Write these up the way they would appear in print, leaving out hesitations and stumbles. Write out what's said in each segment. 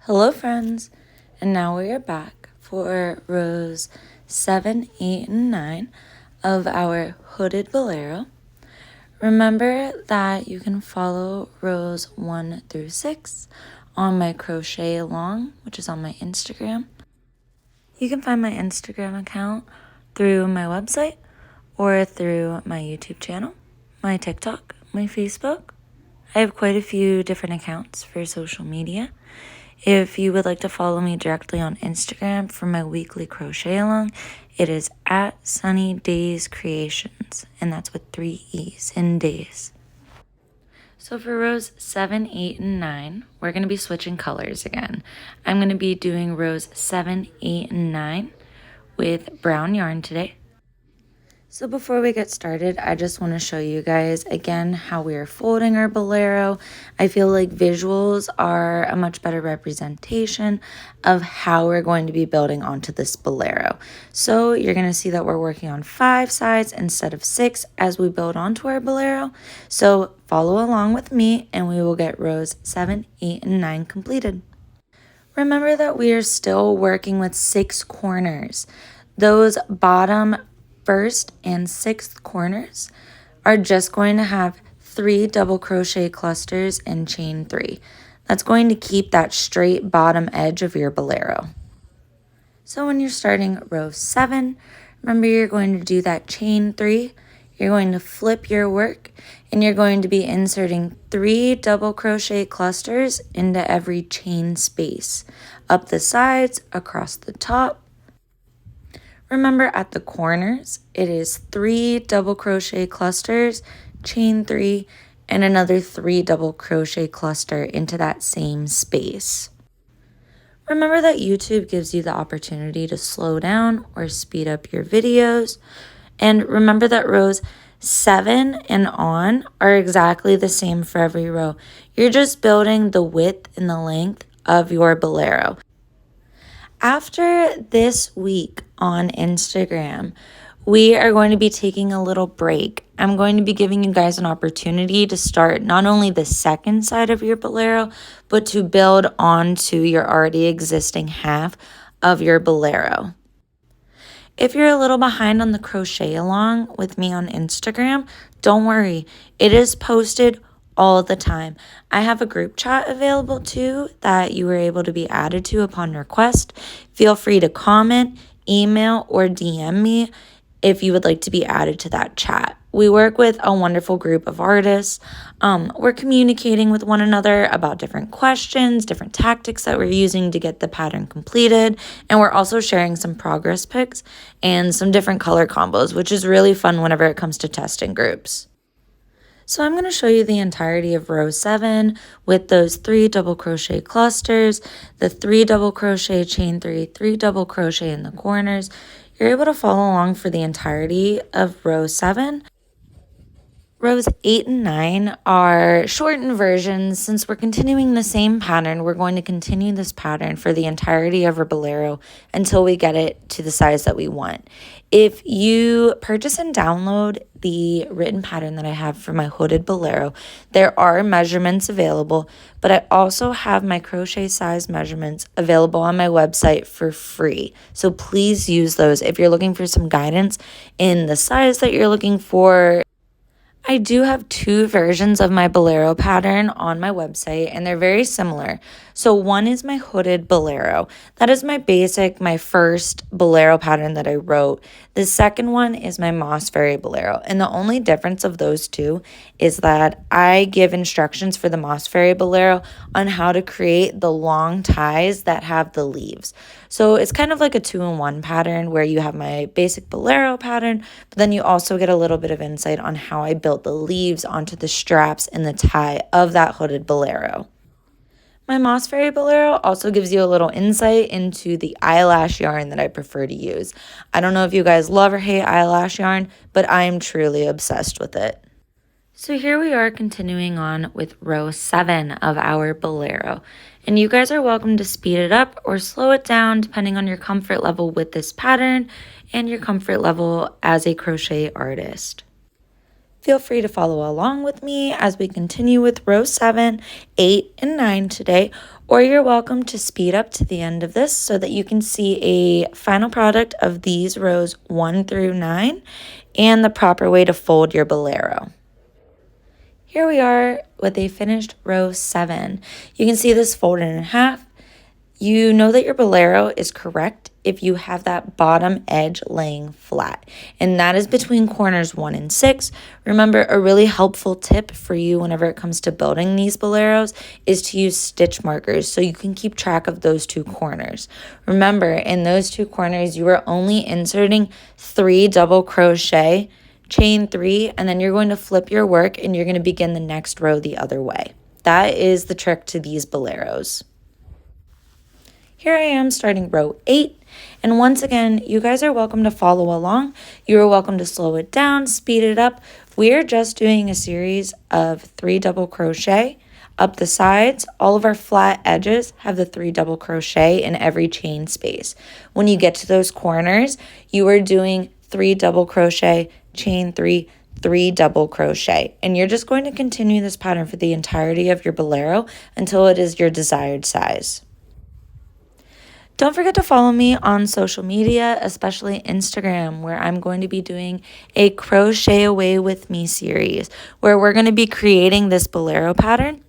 Hello friends, and now we are back for rows 7, 8, and 9 of our hooded bolero. Remember that you can follow rows 1 through 6 on my crochet along, which is on my Instagram. You can find my Instagram account through my website or through my YouTube channel, my TikTok, my Facebook. I have quite a few different accounts for social media. If you would like to follow me directly on Instagram for my weekly crochet along, it is at SunnyDazeCreations, and that's with 3 E's in days. So for rows 7, 8, and 9, we're going to be switching colors again. I'm going to be doing rows 7, 8, and 9 with brown yarn today. So before we get started, I just want to show you guys again how we are folding our bolero. I feel like visuals are a much better representation of how we're going to be building onto this bolero. So you're going to see that we're working on 5 sides instead of 6 as we build onto our bolero. So follow along with me and we will get rows 7, 8, and 9 completed. Remember that we are still working with 6 corners. Those bottom first and 6th corners are just going to have 3 double crochet clusters and chain 3. That's going to keep that straight bottom edge of your bolero. So when you're starting row 7, remember you're going to do that chain 3. You're going to flip your work and you're going to be inserting 3 double crochet clusters into every chain space, up the sides, across the top. Remember at the corners, it is 3 double crochet clusters, chain 3, and another 3 double crochet cluster into that same space. Remember that YouTube gives you the opportunity to slow down or speed up your videos. And remember that rows 7 and on are exactly the same for every row. You're just building the width and the length of your bolero. After this week on Instagram, we are going to be taking a little break. I'm going to be giving you guys an opportunity to start not only the second side of your bolero, but to build onto your already existing half of your bolero. If you're a little behind on the crochet along with me on Instagram, don't worry. It is posted all the time. I have a group chat available too that you were able to be added to upon request. Feel free to comment, email, or DM me if you would like to be added to that chat. We work with a wonderful group of artists. We're communicating with one another about different questions, different tactics that we're using to get the pattern completed. And we're also sharing some progress pics and some different color combos, which is really fun whenever it comes to testing groups. So I'm going to show you the entirety of row 7 with those 3 double crochet clusters, the 3 double crochet, chain 3, 3 double crochet in the corners. You're able to follow along for the entirety of row 7. Rows 8 and 9 are shortened versions. Since we're continuing the same pattern, we're going to continue this pattern for the entirety of our bolero until we get it to the size that we want. If you purchase and download the written pattern that I have for my hooded bolero, there are measurements available, but I also have my crochet size measurements available on my website for free. So please use those if you're looking for some guidance in the size that you're looking for. I do have 2 versions of my bolero pattern on my website, and they're very similar. So one is my hooded bolero. That is my first bolero pattern that I wrote. The second one is my Moss Fairy bolero. And the only difference of those 2 is that I give instructions for the Moss Fairy bolero on how to create the long ties that have the leaves. So it's kind of like a 2-in-1 pattern where you have my basic bolero pattern, but then you also get a little bit of insight on how I built the leaves onto the straps and the tie of that hooded bolero. My Moss Fairy bolero also gives you a little insight into the eyelash yarn that I prefer to use. I don't know if you guys love or hate eyelash yarn, but I am truly obsessed with it. So here we are continuing on with row 7 of our bolero. And you guys are welcome to speed it up or slow it down depending on your comfort level with this pattern and your comfort level as a crochet artist. Feel free to follow along with me as we continue with row 7, 8, and 9 today, or you're welcome to speed up to the end of this so that you can see a final product of these rows 1 through 9 and the proper way to fold your bolero. Here we are with a finished row 7. You can see this folded in half. You know that your bolero is correct if you have that bottom edge laying flat, and that is between corners 1 and 6. Remember, a really helpful tip for you whenever it comes to building these boleros is to use stitch markers so you can keep track of those 2 corners. Remember, in those 2 corners, you are only inserting 3 double crochet, chain 3, and then you're going to flip your work and you're going to begin the next row the other way. That is the trick to these boleros. Here I am starting row 8, and once again, you guys are welcome to follow along. You are welcome to slow it down, speed it up. We are just doing a series of 3 double crochet up the sides. All of our flat edges have the 3 double crochet in every chain space. When you get to those corners, you are doing 3 double crochet, chain 3, 3 double crochet, and you're just going to continue this pattern for the entirety of your bolero until it is your desired size. Don't forget to follow me on social media, especially Instagram, where I'm going to be doing a Crochet Away With Me series, where we're going to be creating this bolero pattern.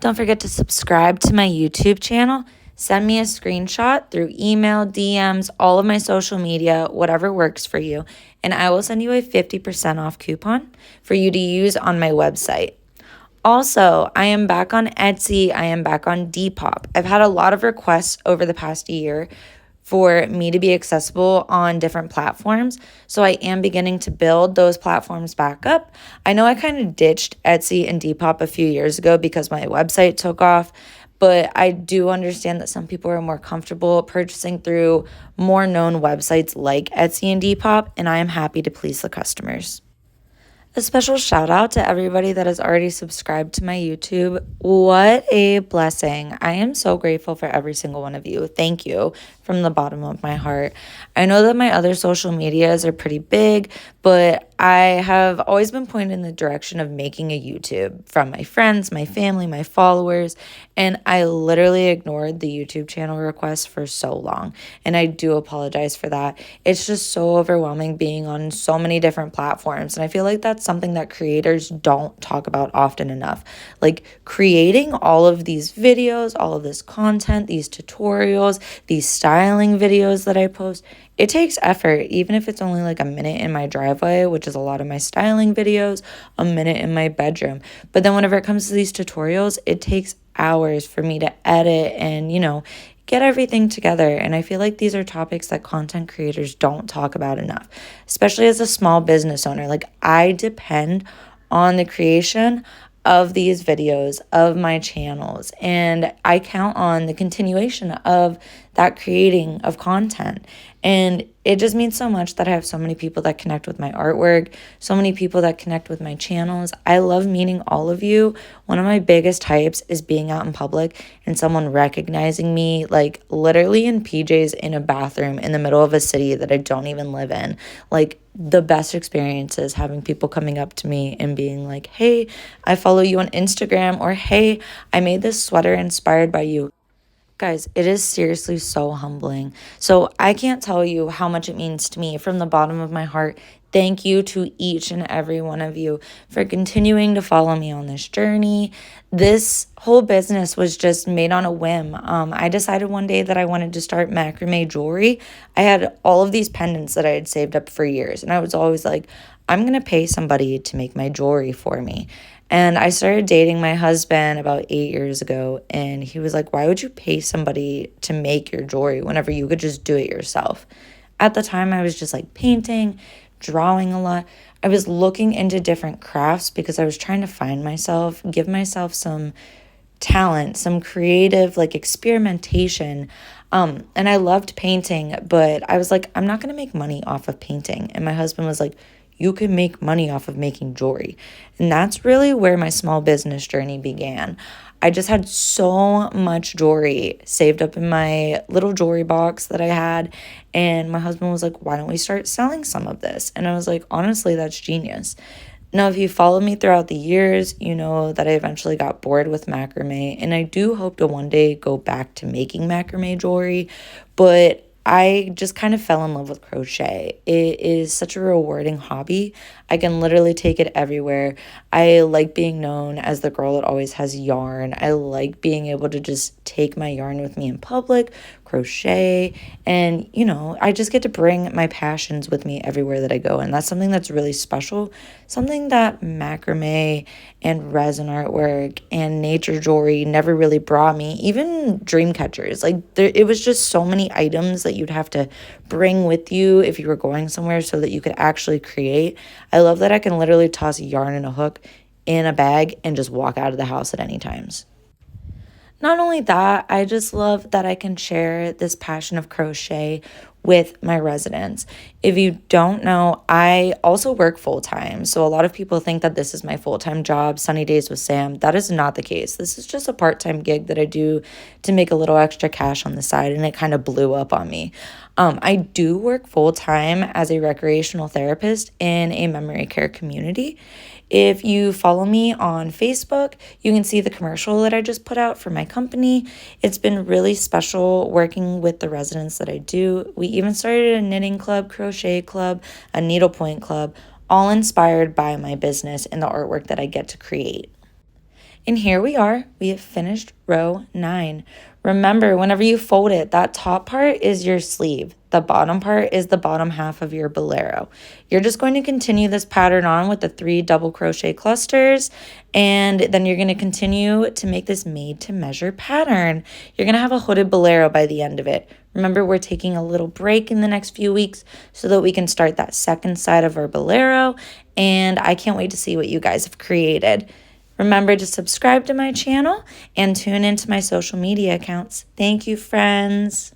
Don't forget to subscribe to my YouTube channel. Send me a screenshot through email, DMs, all of my social media, whatever works for you, and I will send you a 50% off coupon for you to use on my website. Also, I am back on Etsy. I am back on Depop. I've had a lot of requests over the past year for me to be accessible on different platforms, so I am beginning to build those platforms back up. I know I kind of ditched Etsy and Depop a few years ago because my website took off, but I do understand that some people are more comfortable purchasing through more known websites like Etsy and Depop, and I am happy to please the customers. A special shout out to everybody that has already subscribed to my YouTube. What a blessing. I am so grateful for every single one of you. Thank you from the bottom of my heart. I know that my other social medias are pretty big, but I have always been pointed in the direction of making a YouTube from my friends, my family, my followers, and I literally ignored the YouTube channel requests for so long, and I do apologize for that. It's just so overwhelming being on so many different platforms, and I feel like that's something that creators don't talk about often enough. Like creating all of these videos, all of this content, these tutorials, these styling videos that I post, it takes effort, even if it's only like a minute in my driveway, which is a lot of my styling videos, a minute in my bedroom. But then whenever it comes to these tutorials, it takes hours for me to edit and, get everything together. And I feel like these are topics that content creators don't talk about enough, especially as a small business owner. Like I depend on the creation of these videos, of my channels, and I count on the continuation of that creating of content. And it just means so much that I have so many people that connect with my artwork, so many people that connect with my channels. I love meeting all of you. One of my biggest hypes is being out in public and someone recognizing me, like literally in PJs in a bathroom in the middle of a city that I don't even live in. Like the best experiences having people coming up to me and being like, hey, I follow you on Instagram, or hey, I made this sweater inspired by you. Guys, it is seriously so humbling. So I can't tell you how much it means to me from the bottom of my heart. Thank you to each and every one of you for continuing to follow me on this journey. This whole business was just made on a whim. I decided one day that I wanted to start macrame jewelry. I had all of these pendants that I had saved up for years, and I was always like, I'm going to pay somebody to make my jewelry for me. And I started dating my husband about 8 years ago, and he was like, why would you pay somebody to make your jewelry whenever you could just do it yourself? At the time, I was just like painting, drawing a lot. I was looking into different crafts because I was trying to find myself, give myself some talent, some creative like experimentation. And I loved painting, but I was like, I'm not going to make money off of painting. And my husband was like, you can make money off of making jewelry. And that's really where my small business journey began. I just had so much jewelry saved up in my little jewelry box that I had. And my husband was like, why don't we start selling some of this? And I was like, honestly, that's genius. Now, if you follow me throughout the years, you know that I eventually got bored with macrame, and I do hope to one day go back to making macrame jewelry, but I just kind of fell in love with crochet. It is such a rewarding hobby. I can literally take it everywhere. I like being known as the girl that always has yarn. I like being able to just take my yarn with me in public, crochet, and I just get to bring my passions with me everywhere that I go. And that's something that's really special, something that macrame and resin artwork and nature jewelry never really brought me. Even dream catchers, it was just so many items that you'd have to bring with you if you were going somewhere so that you could actually create. I love that I can literally toss yarn in a hook in a bag and just walk out of the house at any times. Not only that, I just love that I can share this passion of crochet with my residents. If you don't know, I also work full time. So a lot of people think that this is my full time job, Sunny Days with Sam. That is not the case. This is just a part time gig that I do to make a little extra cash on the side, and it kind of blew up on me. I do work full time as a recreational therapist in a memory care community. If you follow me on Facebook, you can see the commercial that I just put out for my company. It's been really special working with the residents that I do. We even started a knitting club, crochet club, a needlepoint club, all inspired by my business and the artwork that I get to create. And here we are, we have finished row 9. Remember, whenever you fold it, that top part is your sleeve. The bottom part is the bottom half of your bolero. You're just going to continue this pattern on with the 3 double crochet clusters, and then you're going to continue to make this made to measure pattern. You're going to have a hooded bolero by the end of it. Remember, we're taking a little break in the next few weeks so that we can start that second side of our bolero, and I can't wait to see what you guys have created. Remember to subscribe to my channel and tune into my social media accounts. Thank you, friends.